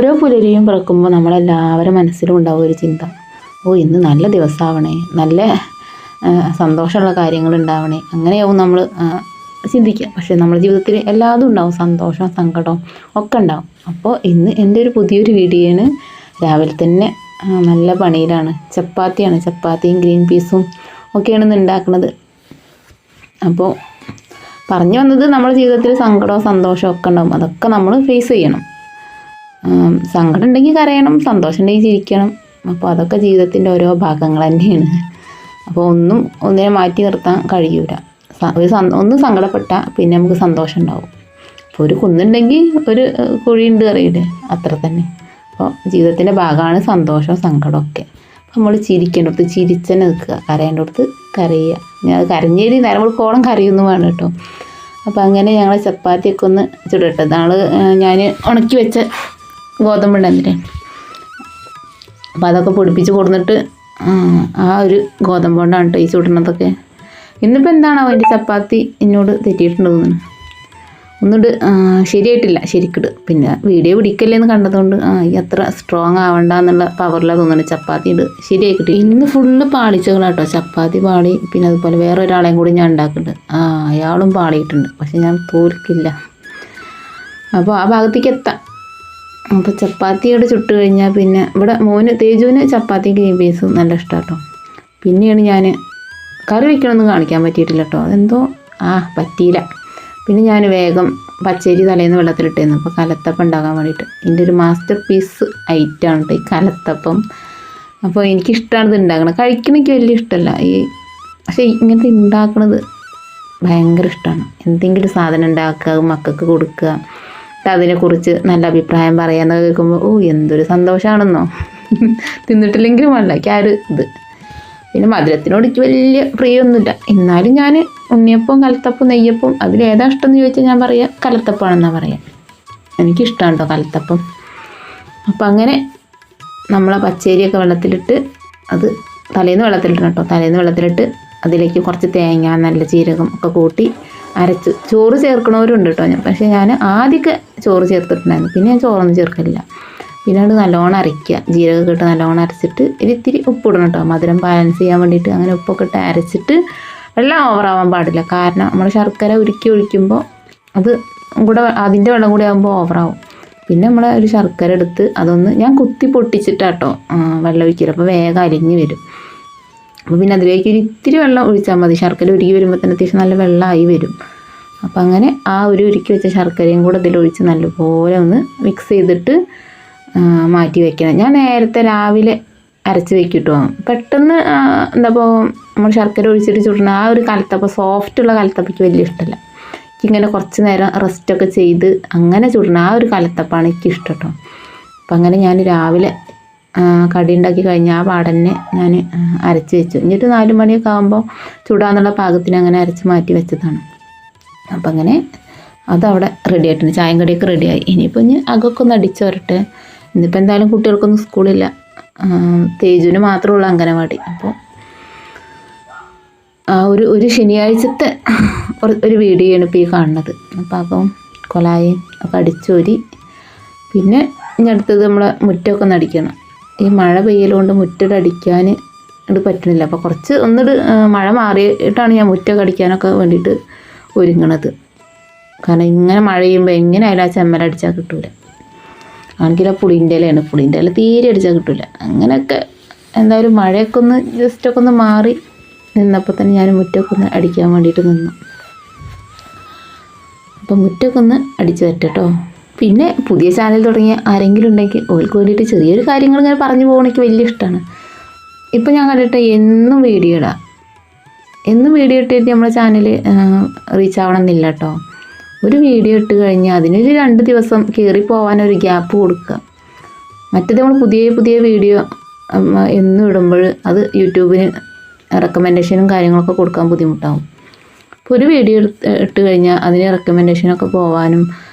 ഓരോ പുലരിയും പിറക്കുമ്പോൾ നമ്മളെല്ലാവരും മനസ്സിലും ഉണ്ടാവും ഒരു ചിന്ത, ഓ ഇന്ന് നല്ല ദിവസമാവണേ, നല്ല സന്തോഷമുള്ള കാര്യങ്ങൾ ഉണ്ടാവണേ, അങ്ങനെയാവും നമ്മൾ ചിന്തിക്കുക. പക്ഷേ നമ്മുടെ ജീവിതത്തിൽ എല്ലാതും ഉണ്ടാവും, സന്തോഷം സങ്കടം ഒക്കെ ഉണ്ടാവും. അപ്പോൾ ഇന്ന് എൻ്റെ ഒരു പുതിയൊരു വീഡിയോയാണ്. രാവിലെ തന്നെ നല്ല പണിയിലാണ്. ചപ്പാത്തിയും ഗ്രീൻ പീസും ഒക്കെയാണ് ഇന്ന് ഉണ്ടാക്കുന്നത്. അപ്പോൾ പറഞ്ഞു വന്നത്, നമ്മുടെ ജീവിതത്തിൽ സങ്കടവും സന്തോഷവും ഒക്കെ ഉണ്ടാവും. അതൊക്കെ നമ്മൾ ഫേസ് ചെയ്യണം. സങ്കടം ഉണ്ടെങ്കിൽ കരയണം, സന്തോഷം ഉണ്ടെങ്കിൽ ചിരിക്കണം. അപ്പോൾ അതൊക്കെ ജീവിതത്തിൻ്റെ ഓരോ ഭാഗങ്ങൾ തന്നെയാണ്. അപ്പോൾ ഒന്നിനെ മാറ്റി നിർത്താൻ കഴിയൂല. ഒന്ന് സങ്കടപ്പെട്ടാൽ പിന്നെ നമുക്ക് സന്തോഷം ഉണ്ടാവും. അപ്പോൾ ഒരു കുന്നുണ്ടെങ്കിൽ ഒരു കുഴിയുണ്ട് അറിയില്ലേ, അത്ര തന്നെ. അപ്പോൾ ജീവിതത്തിൻ്റെ ഭാഗമാണ് സന്തോഷം സങ്കടമൊക്കെ. നമ്മൾ ചിരിക്കേണ്ടടുത്ത് ചിരിച്ചന്നെ നിൽക്കുക, കരയേണ്ടടുത്ത് കരയുക. ഞാൻ കരഞ്ഞേരി നേരം വെളുക്കോളം കരയൊന്നും വേണം കേട്ടോ. അപ്പോൾ അങ്ങനെ ഞങ്ങൾ ചപ്പാത്തിയൊക്കെ ഒന്ന് ചുടട്ടെ. ഞാൻ ഉണക്കി വെച്ച ഗോതമ്പുണ്ടെന്നില്ലേ, അപ്പോൾ അതൊക്കെ പൊടിപ്പിച്ച് കൊടുത്തിട്ട് ആ ഒരു ഗോതമ്പ് കൊണ്ടാണ് കേട്ടോ ഈ ചുടുന്നതൊക്കെ. ഇന്നിപ്പോൾ എന്താണോ അതിൻ്റെ ചപ്പാത്തി എന്നോട് തെറ്റിയിട്ടുണ്ടെന്ന് തോന്നുന്നു. ഒന്നിട്ട് ശരിയായിട്ടില്ല ശരിക്കിട്. പിന്നെ വീഡിയോ പിടിക്കല്ലേന്ന് കണ്ടതുകൊണ്ട് ഈ അത്ര സ്ട്രോങ് ആവണ്ട എന്നുള്ള പവറിലാണ് തോന്നുന്നത്. ചപ്പാത്തി ശരിയായി കിട്ടി. ഇന്ന് ഫുള്ള് പാളിച്ചകളാട്ടോ. ചപ്പാത്തി പാളി, പിന്നെ അതുപോലെ വേറെ ഒരാളെയും കൂടി ഞാൻ ഉണ്ടാക്കുന്നുണ്ട്. അയാളും പാളിയിട്ടുണ്ട്. പക്ഷെ ഞാൻ തോൽക്കില്ല. അപ്പോൾ ആ ഭാഗത്തേക്ക് എത്താം. അപ്പോൾ ചപ്പാത്തിയോട് ചുട്ട് കഴിഞ്ഞാൽ പിന്നെ ഇവിടെ തേജുവിന് ചപ്പാത്തി ഗ്രീൻ പീസും നല്ല ഇഷ്ടമാണ് കേട്ടോ. പിന്നെയാണ് ഞാൻ കറി വയ്ക്കണമെന്ന് കാണിക്കാൻ പറ്റിയിട്ടില്ല കേട്ടോ. അതെന്തോ പറ്റിയില്ല. പിന്നെ ഞാൻ വേഗം പച്ചരി തലേന്ന് വെള്ളത്തിലിട്ടായിരുന്നു. അപ്പോൾ കലത്തപ്പം ഉണ്ടാക്കാൻ വേണ്ടിയിട്ട്. എൻ്റെ ഒരു മാസ്റ്റർ പീസ് ഐറ്റമാണ് കേട്ടോ ഈ കലത്തപ്പം. അപ്പോൾ എനിക്കിഷ്ടമാണ് ഇത് ഉണ്ടാക്കണം. കഴിക്കണമെങ്കിൽ വലിയ ഇഷ്ടമല്ല പക്ഷേ ഇങ്ങനത്തെ ഉണ്ടാക്കണത് ഭയങ്കര ഇഷ്ടമാണ്. എന്തെങ്കിലും സാധനം ഉണ്ടാക്കുക, മക്കൾക്ക് കൊടുക്കുക, അതിനെക്കുറിച്ച് നല്ല അഭിപ്രായം പറയാമെന്നൊക്കെ കേൾക്കുമ്പോൾ എന്തൊരു സന്തോഷമാണെന്നോ. തിന്നിട്ടില്ലെങ്കിലും വേണ്ട ഇത്. പിന്നെ മധുരത്തിനോട് എനിക്ക് വലിയ പ്രിയമൊന്നുമില്ല. എന്നാലും ഞാൻ ഉണ്ണിയപ്പം കലത്തപ്പം നെയ്യപ്പം അതിലേതാ ഇഷ്ടം എന്ന് ചോദിച്ചാൽ ഞാൻ പറയാം കലത്തപ്പമാണെന്നാണ് പറയാം. എനിക്കിഷ്ടമാണ് കേട്ടോ കലത്തപ്പം. അപ്പം അങ്ങനെ നമ്മളെ പച്ചരിയൊക്കെ വെള്ളത്തിലിട്ട്, അത് തലേന്ന് വെള്ളത്തിലിട്ടണം കേട്ടോ. തലേന്ന് വെള്ളത്തിലിട്ട് അതിലേക്ക് കുറച്ച് തേങ്ങ നല്ല ജീരകം ഒക്കെ കൂട്ടി അരച്ച്, ചോറ് ചേർക്കണവരുണ്ട് കേട്ടോ. പക്ഷേ ഞാൻ ആദ്യമൊക്കെ ചോറ് ചേർത്തിട്ടുണ്ടായിരുന്നു. പിന്നെ ഞാൻ ചോറൊന്നും ചേർക്കില്ല. പിന്നെ അത് നല്ലോണം അരയ്ക്കുക, ജീരകമൊക്കെ ഇട്ട് നല്ലോണം അരച്ചിട്ട് ഇത്തിരി ഉപ്പിടണം കേട്ടോ, മധുരം ബാലൻസ് ചെയ്യാൻ വേണ്ടിയിട്ട്. അങ്ങനെ ഉപ്പൊക്കെ ഇട്ട് അരച്ചിട്ട്, വെള്ളം ഓവറാവാൻ പാടില്ല. കാരണം നമ്മൾ ശർക്കര ഒഴിക്കുമ്പോൾ അത് കൂടെ അതിൻ്റെ വെള്ളം കൂടി ആകുമ്പോൾ ഓവറാവും. പിന്നെ നമ്മൾ ഒരു ശർക്കര എടുത്ത് അതൊന്ന് ഞാൻ കുത്തി പൊട്ടിച്ചിട്ടാട്ടോ വെള്ളം ഒഴിക്കില്ല. അപ്പോൾ വേഗം അലിഞ്ഞ് വരും. അപ്പോൾ പിന്നെ അതിലേക്ക് ഇത്തിരി വെള്ളം ഒഴിച്ചാൽ മതി. ശർക്കര ഉരുക്കി വരുമ്പോൾ തന്നെ അത്യാവശ്യം നല്ല വെള്ളമായി വരും. അപ്പോൾ അങ്ങനെ ആ ഉരുക്കി വെച്ച ശർക്കരയും കൂടെ ഇതിലൊഴിച്ച് നല്ലപോലെ ഒന്ന് മിക്സ് ചെയ്തിട്ട് മാറ്റി വയ്ക്കണം. ഞാൻ നേരത്തെ രാവിലെ അരച്ച് വെക്കിട്ടോ. പെട്ടെന്ന് എന്താപ്പോൾ നമ്മൾ ശർക്കര ഒഴിച്ചിട്ട് ചുടണം ആ ഒരു കലത്തപ്പം, സോഫ്റ്റുള്ള കലത്തപ്പയ്ക്ക് വലിയ ഇഷ്ടമല്ല. എനിക്കിങ്ങനെ കുറച്ച് നേരം റെസ്റ്റൊക്കെ ചെയ്ത് അങ്ങനെ ചുടണം ആ ഒരു കലത്തപ്പാണ് എനിക്കിഷ്ടം കേട്ടോ. അപ്പം അങ്ങനെ ഞാൻ രാവിലെ കടി ഉണ്ടാക്കി കഴിഞ്ഞാൽ ആ പാടന്നെ ഞാൻ അരച്ച് വെച്ചു. എന്നിട്ട് 4 മണിയൊക്കെ ആകുമ്പോൾ ചൂടാന്നുള്ള പാകത്തിന് അങ്ങനെ അരച്ച് മാറ്റി വെച്ചതാണ്. അപ്പം അങ്ങനെ അതവിടെ റെഡി ആയിട്ടുണ്ട്. ചായം കടിയൊക്കെ റെഡിയായി. ഇനിയിപ്പോൾ അകൊക്കെ ഒന്ന് അടിച്ച് വരട്ടെ. ഇന്നിപ്പോൾ എന്തായാലും കുട്ടികൾക്കൊന്നും സ്കൂളില്ല. തേജുവിന് മാത്രമുള്ള അംഗനവാടി. അപ്പോൾ ഒരു ശനിയാഴ്ചത്തെ ഒരു വീഡിയോ ആണ് ഇപ്പോൾ ഈ കാണുന്നത്. അപ്പം കൊലായും ഒക്കെ അടിച്ചോരി, പിന്നെ ഇനി അടുത്തത് നമ്മളെ മുറ്റമൊക്കെ ഒന്ന് അടിക്കണം. ഈ മഴ പെയ്യലുകൊണ്ട് മുറ്റം അടിക്കാൻ ഇത് പറ്റുന്നില്ല. അപ്പോൾ ഒന്നിട്ട് മഴ മാറിയിട്ടാണ് ഞാൻ മുറ്റമൊക്കെ അടിക്കാനൊക്കെ വേണ്ടിയിട്ട് ഒരുങ്ങണത്. കാരണം ഇങ്ങനെ മഴ ചെയ്യുമ്പോൾ എങ്ങനെയായാലും ആ ചെമ്മലടിച്ചാൽ കിട്ടൂല. ആണെങ്കിൽ ആ പുളിൻ്റെ ഇല തീരെ അടിച്ചാൽ കിട്ടില്ല. അങ്ങനെയൊക്കെ എന്തായാലും മഴയൊക്കെ ഒന്ന് ജസ്റ്റൊക്കെ ഒന്ന് മാറി നിന്നപ്പോൾ തന്നെ ഞാൻ മുറ്റമൊക്കെ ഒന്ന് അടിക്കാൻ വേണ്ടിയിട്ട് നിന്നു. അപ്പം മുറ്റമൊക്കെ ഒന്ന് അടിച്ച് വരട്ടോ. പിന്നെ പുതിയ ചാനൽ തുടങ്ങിയ ആരെങ്കിലും ഉണ്ടെങ്കിൽ ഓൾക്ക് വേണ്ടിയിട്ട് ചെറിയൊരു കാര്യങ്ങൾ ഇങ്ങനെ പറഞ്ഞു പോകണമെങ്കിൽ വലിയ ഇഷ്ടമാണ്. ഇപ്പം ഞാൻ കണ്ടിട്ട് എന്നും വീഡിയോ ഇട്ടിട്ട് നമ്മളെ ചാനൽ റീച്ച് ആവണമെന്നില്ല കേട്ടോ. ഒരു വീഡിയോ ഇട്ട് കഴിഞ്ഞാൽ അതിനൊരു 2 ദിവസം കയറി പോകാനൊരു ഗ്യാപ്പ് കൊടുക്കുക. മറ്റേത് നമ്മൾ പുതിയ വീഡിയോ എന്നും ഇടുമ്പോൾ അത് യൂട്യൂബിന് റെക്കമെൻഡേഷനും കാര്യങ്ങളൊക്കെ കൊടുക്കാൻ ബുദ്ധിമുട്ടാവും. അപ്പോൾ ഒരു വീഡിയോ ഇട്ട് കഴിഞ്ഞാൽ അതിന് റെക്കമെൻഡേഷനൊക്കെ പോകാനും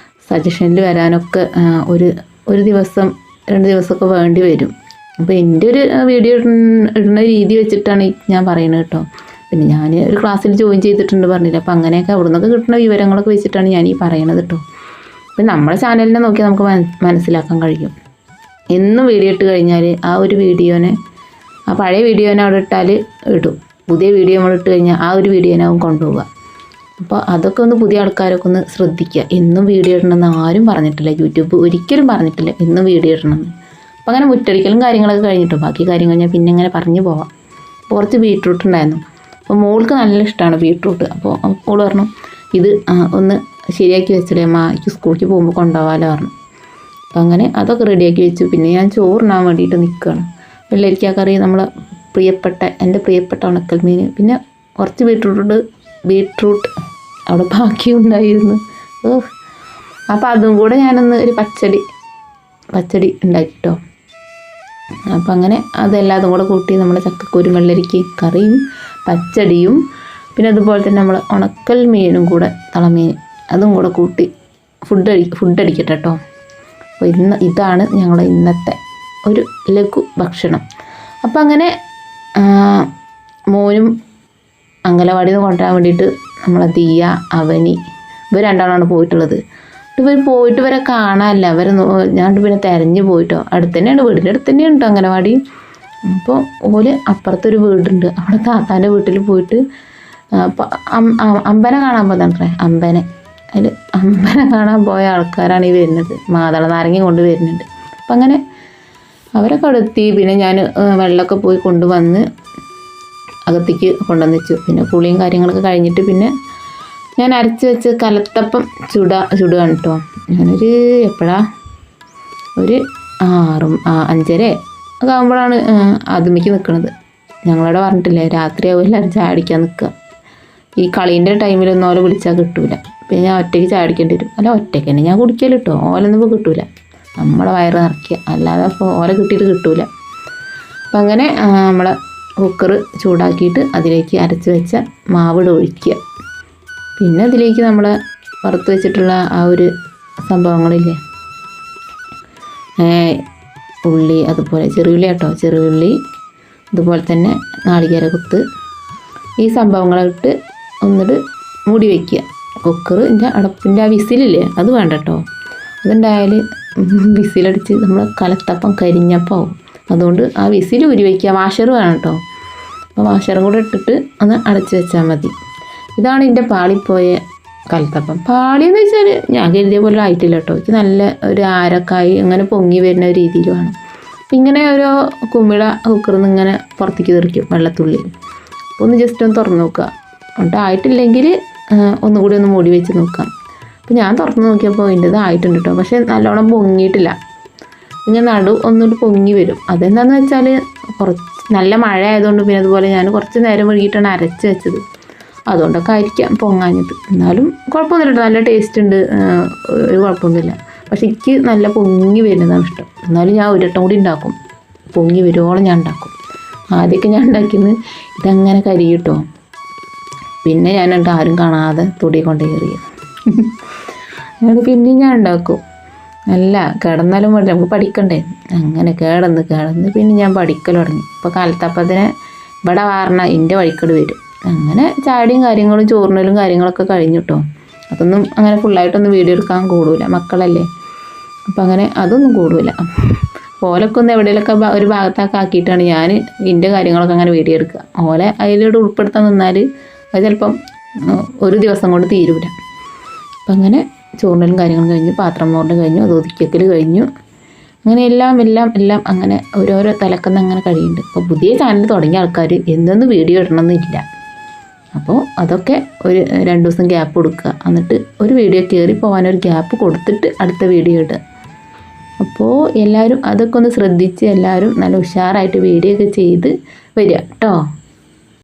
സജഷനിൽ വരാനൊക്കെ ഒരു ദിവസം 2 ദിവസമൊക്കെ വേണ്ടി വരും. അപ്പോൾ എൻ്റെ ഒരു വീഡിയോ ഇടുന്ന രീതി വെച്ചിട്ടാണ് ഞാൻ പറയുന്നത് കേട്ടോ. പിന്നെ ഞാൻ ഒരു ക്ലാസ്സിൽ ജോയിൻ ചെയ്തിട്ടുണ്ട് പറഞ്ഞില്ല. അപ്പോൾ അങ്ങനെയൊക്കെ അവിടെ നിന്നൊക്കെ കിട്ടുന്ന വിവരങ്ങളൊക്കെ വെച്ചിട്ടാണ് ഞാൻ ഈ പറയണത് കേട്ടോ. അപ്പം നമ്മുടെ ചാനലിനെ നോക്കി നമുക്ക് മനസ്സിലാക്കാൻ കഴിയും. എന്നും വീഡിയോ ഇട്ട് കഴിഞ്ഞാൽ ആ ഒരു വീഡിയോനെ, ആ പഴയ വീഡിയോനെ അവിടെ ഇട്ടാൽ ഇടും, പുതിയ വീഡിയോ നമ്മൾ ഇട്ട് കഴിഞ്ഞാൽ ആ ഒരു വീഡിയോനെ അവൻ കൊണ്ടുപോവുക. അപ്പോൾ അതൊക്കെ ഒന്ന് പുതിയ ആൾക്കാരൊക്കെ ഒന്ന് ശ്രദ്ധിക്കുക. എന്നും വീഡിയോ ഇടണമെന്ന് ആരും പറഞ്ഞിട്ടില്ല, യൂട്യൂബ് ഒരിക്കലും പറഞ്ഞിട്ടില്ല എന്നും വീഡിയോ ഇടണമെന്ന്. അപ്പോൾ അങ്ങനെ മുറ്റടിക്കലും കാര്യങ്ങളൊക്കെ കഴിഞ്ഞിട്ടോ, ബാക്കി കാര്യം കഴിഞ്ഞാൽ പിന്നെ ഇങ്ങനെ പറഞ്ഞു പോവാം. കുറച്ച് ബീട്രൂട്ട് ഉണ്ടായിരുന്നു, അപ്പോൾ മോൾക്ക് നല്ല ഇഷ്ടമാണ് ബീട്രൂട്ട്. അപ്പോൾ മോൾ പറഞ്ഞു ഇത് ഒന്ന് ശരിയാക്കി വെച്ചില്ലേ അമ്മ, എനിക്ക് സ്കൂളിലേക്ക് പോകുമ്പോൾ കൊണ്ടുപോകാമല്ലോ പറഞ്ഞു. അപ്പോൾ അങ്ങനെ അതൊക്കെ റെഡിയാക്കി വെച്ചു. പിന്നെ ഞാൻ ചോറിനാൻ വേണ്ടിയിട്ട് നിൽക്കുകയാണ്. വെള്ളരിക്ക കറി, നമ്മളെ എൻ്റെ പ്രിയപ്പെട്ട ഉണക്കൽ മീൻ, പിന്നെ കുറച്ച് ബീട്രൂട്ട് അവിടെ ബാക്കിയുണ്ടായിരുന്നു. അപ്പോൾ അതും കൂടെ ഞാനൊന്ന് ഒരു പച്ചടി ഉണ്ടാക്കിട്ടോ. അപ്പം അങ്ങനെ അതെല്ലാതും കൂടെ കൂട്ടി നമ്മൾ ചക്കക്കുരു വെള്ളരിക്ക കറിയും പച്ചടിയും പിന്നെ അതുപോലെ തന്നെ നമ്മൾ ഉണക്കൽ മീനും കൂടെ, തളമീൻ അതും കൂടെ കൂട്ടി ഫുഡ് അടിക്കട്ടെ കേട്ടോ. അപ്പോൾ ഇതാണ് ഞങ്ങളുടെ ഇന്നത്തെ ഒരു ലഘു ഭക്ഷണം. അപ്പം അങ്ങനെ മോനും അങ്കലവാടിയിൽ നിന്ന് കൊണ്ടുവരാൻ വേണ്ടിയിട്ട് നമ്മളെ ദിയ, അവനി ഇവർ രണ്ടാളാണ് പോയിട്ടുള്ളത്. ഇവർ പോയിട്ട് ഇവരെ കാണാനില്ല. ഞാൻ പിന്നെ തിരഞ്ഞു പോയിട്ടോ. അടുത്തന്നെയാണ്, വീടിൻ്റെ അടുത്ത് തന്നെയാണ് കേട്ടോ അങ്കലവാടി. അപ്പോൾ ഓല് അപ്പുറത്തൊരു വീടുണ്ട്, അവിടെ താത്താൻ്റെ വീട്ടിൽ പോയിട്ട് അമ്പനെ കാണാൻ പോകുന്നത്രേ. അതിൽ അമ്പനെ കാണാൻ പോയ ആൾക്കാരാണ് ഈ വരുന്നത്, മാതള നാരങ്ങ കൊണ്ട് വരുന്നുണ്ട്. അപ്പം അങ്ങനെ അവരൊക്കെ അവിടെ എത്തി. പിന്നെ ഞാൻ വെള്ളമൊക്കെ പോയി കൊണ്ടുവന്ന് അകത്തേക്ക് കൊണ്ടുവന്ന് വെച്ചു. പിന്നെ കുളിയും കാര്യങ്ങളൊക്കെ കഴിഞ്ഞിട്ട് പിന്നെ ഞാൻ അരച്ച് വെച്ച് കലത്തപ്പം ചുടുകയാണ് കേട്ടോ. ഞാനൊരു ഒരു 5:30 ഒക്കെ ആകുമ്പോഴാണ് അതുമ്മയ്ക്ക് നിൽക്കുന്നത്. ഞങ്ങളവിടെ പറഞ്ഞിട്ടില്ലേ രാത്രിയാവും എല്ലാവരും ചായ അടിക്കാൻ നിൽക്കുക. ഈ കളീൻ്റെ ടൈമിലൊന്നും ഓല വിളിച്ചാൽ കിട്ടൂല. പിന്നെ ഞാൻ ഒറ്റയ്ക്ക് ചായ അടിക്കേണ്ടി വരും. അല്ല ഒറ്റയ്ക്ക് തന്നെ ഞാൻ കുടിക്കൽ കേട്ടോ, ഓലൊന്നും ഇപ്പോൾ കിട്ടൂല. നമ്മളെ വയറ് നിറയ്ക്കുക, അല്ലാതെ അപ്പോൾ ഓല കിട്ടിയിട്ട് കിട്ടൂല. അപ്പം അങ്ങനെ നമ്മളെ കുക്കർ ചൂടാക്കിയിട്ട് അതിലേക്ക് അരച്ച് വെച്ച മാവിട് ഒഴിക്കുക. പിന്നെ അതിലേക്ക് നമ്മൾ വറുത്ത് വെച്ചിട്ടുള്ള ആ ഒരു സംഭവങ്ങളില്ലേ, ഉള്ളി, അതുപോലെ ചെറിയുള്ളി കേട്ടോ, ചെറിയുള്ളി, അതുപോലെ തന്നെ നാളികേര കുത്ത്, ഈ സംഭവങ്ങളിട്ട് ഒന്നിട്ട് മൂടി വയ്ക്കുക. കുക്കറിൻ്റെ അടപ്പിൻ്റെ ആ വിസിലില്ലേ അത് വേണ്ട കേട്ടോ, അതുണ്ടായാൽ വിസിലടിച്ച് നമ്മൾ കലത്തപ്പം കരിഞ്ഞപ്പാവും. അതുകൊണ്ട് ആ വിസിൽ ഉരി വയ്ക്കുക. വാഷർ വേണം കേട്ടോ. അപ്പോൾ വാഷറും കൂടെ ഇട്ടിട്ട് ഒന്ന് അടച്ച് വെച്ചാൽ മതി. ഇതാണ് എൻ്റെ പാളിപ്പോയ കലത്തപ്പം. പാളിയെന്ന് വെച്ചാൽ ഞാൻ കരുതിയ പോലെ ആയിട്ടില്ല കേട്ടോ. ഇത് നല്ല ഒരു ആരക്കായി അങ്ങനെ പൊങ്ങി വരുന്ന ഒരു രീതിയിൽ വേണം. അപ്പം ഇങ്ങനെ ഓരോ കുമ്മിള കുക്കറിൽ നിന്ന് ഇങ്ങനെ പുറത്തേക്ക് തെറിക്കും വെള്ളത്തുള്ളി. അപ്പോൾ ഒന്ന് ജസ്റ്റ് ഒന്ന് തുറന്ന് നോക്കുക. എന്നിട്ട് ആയിട്ടില്ലെങ്കിൽ ഒന്നുകൂടി ഒന്ന് മൂടി വെച്ച് നോക്കാം. അപ്പോൾ ഞാൻ തുറന്ന് നോക്കിയപ്പോൾ അതിൻ്റെത് ആയിട്ടുണ്ട് കേട്ടോ. പക്ഷേ നല്ലോണം പൊങ്ങിയിട്ടില്ല. ഇങ്ങനെ ഒന്നുകൂടി പൊങ്ങി വരും. അതെന്താണെന്ന് വെച്ചാൽ നല്ല മഴ ആയതുകൊണ്ട്, പിന്നെ അതുപോലെ ഞാൻ കുറച്ച് നേരം വൈകിട്ടാണ് അരച്ച് വെച്ചത്, അതുകൊണ്ടൊക്കെ ആയിരിക്കാം പൊങ്ങാഞ്ഞത്. എന്നാലും കുഴപ്പമൊന്നുമില്ല, നല്ല ടേസ്റ്റ് ഉണ്ട്, ഒരു കുഴപ്പമൊന്നുമില്ല. പക്ഷെ എനിക്ക് നല്ല പൊങ്ങി വരുന്നതാണ് ഇഷ്ടം. എന്നാലും ഞാൻ ഒരട്ടം കൂടി ഉണ്ടാക്കും, പൊങ്ങി വരുവോളം ഞാൻ ഉണ്ടാക്കും. ആദ്യമൊക്കെ ഞാൻ ഉണ്ടാക്കിയത് ഇതങ്ങനെ കരിയിട്ടോ, പിന്നെ ഞാനുണ്ട് ആരും കാണാതെ തൊടി കൊണ്ട് കയറിയത്. അത് പിന്നെ ഞാൻ ഉണ്ടാക്കും. അല്ല കിടന്നാലും വേണ്ടി നമുക്ക് പഠിക്കണ്ടേ. അങ്ങനെ കിടന്ന് പിന്നെ ഞാൻ പഠിക്കൽ തുടങ്ങി. ഇപ്പോൾ കാലത്തപ്പത്തിന് ഇവിടെ വാരണ എൻ്റെ വഴിക്കട് വരും. അങ്ങനെ ചാടിയും കാര്യങ്ങളും ചോറിനലും കാര്യങ്ങളൊക്കെ കഴിഞ്ഞു കേട്ടോ. അതൊന്നും അങ്ങനെ ഫുള്ളായിട്ടൊന്നും വീഡിയോ എടുക്കാൻ കൂടില്ല, മക്കളല്ലേ. അപ്പം അങ്ങനെ അതൊന്നും കൂടില്ല. ഓലൊക്കെ ഒന്ന് എവിടെയെങ്കിലൊക്കെ ഒരു ഭാഗത്തൊക്കെ ആക്കിയിട്ടാണ് ഞാൻ എൻ്റെ കാര്യങ്ങളൊക്കെ അങ്ങനെ വീഡിയോ എടുക്കുക. ഓലെ അതിലൂടെ ഉൾപ്പെടുത്താൻ നിന്നാൽ അത് ചിലപ്പം ഒരു ദിവസം കൊണ്ട് തീരൂല. അപ്പം അങ്ങനെ ചോറിനലും കാര്യങ്ങളും കഴിഞ്ഞു, പാത്രം മോറിനും കഴിഞ്ഞു, അത് ഒതുക്കിക്കൽ കഴിഞ്ഞു. അങ്ങനെ എല്ലാം അങ്ങനെ ഓരോരോ തലക്കെന്ന് അങ്ങനെ കഴിയുന്നുണ്ട്. അപ്പോൾ പുതിയ ചാനൽ തുടങ്ങിയ ആൾക്കാർ എന്നൊന്നും വീഡിയോ ഇടണമെന്നില്ല. അപ്പോൾ അതൊക്കെ ഒരു 2 ദിവസം ഗ്യാപ്പ് കൊടുക്കുക. എന്നിട്ട് ഒരു വീഡിയോ കയറി പോകാനൊരു ഗ്യാപ്പ് കൊടുത്തിട്ട് അടുത്ത വീഡിയോ ഇടുക. അപ്പോൾ എല്ലാവരും അതൊക്കെ ഒന്ന് ശ്രദ്ധിച്ച് എല്ലാവരും നല്ല ഉഷാറായിട്ട് വീഡിയോ ഒക്കെ ചെയ്ത് വരിക കേട്ടോ.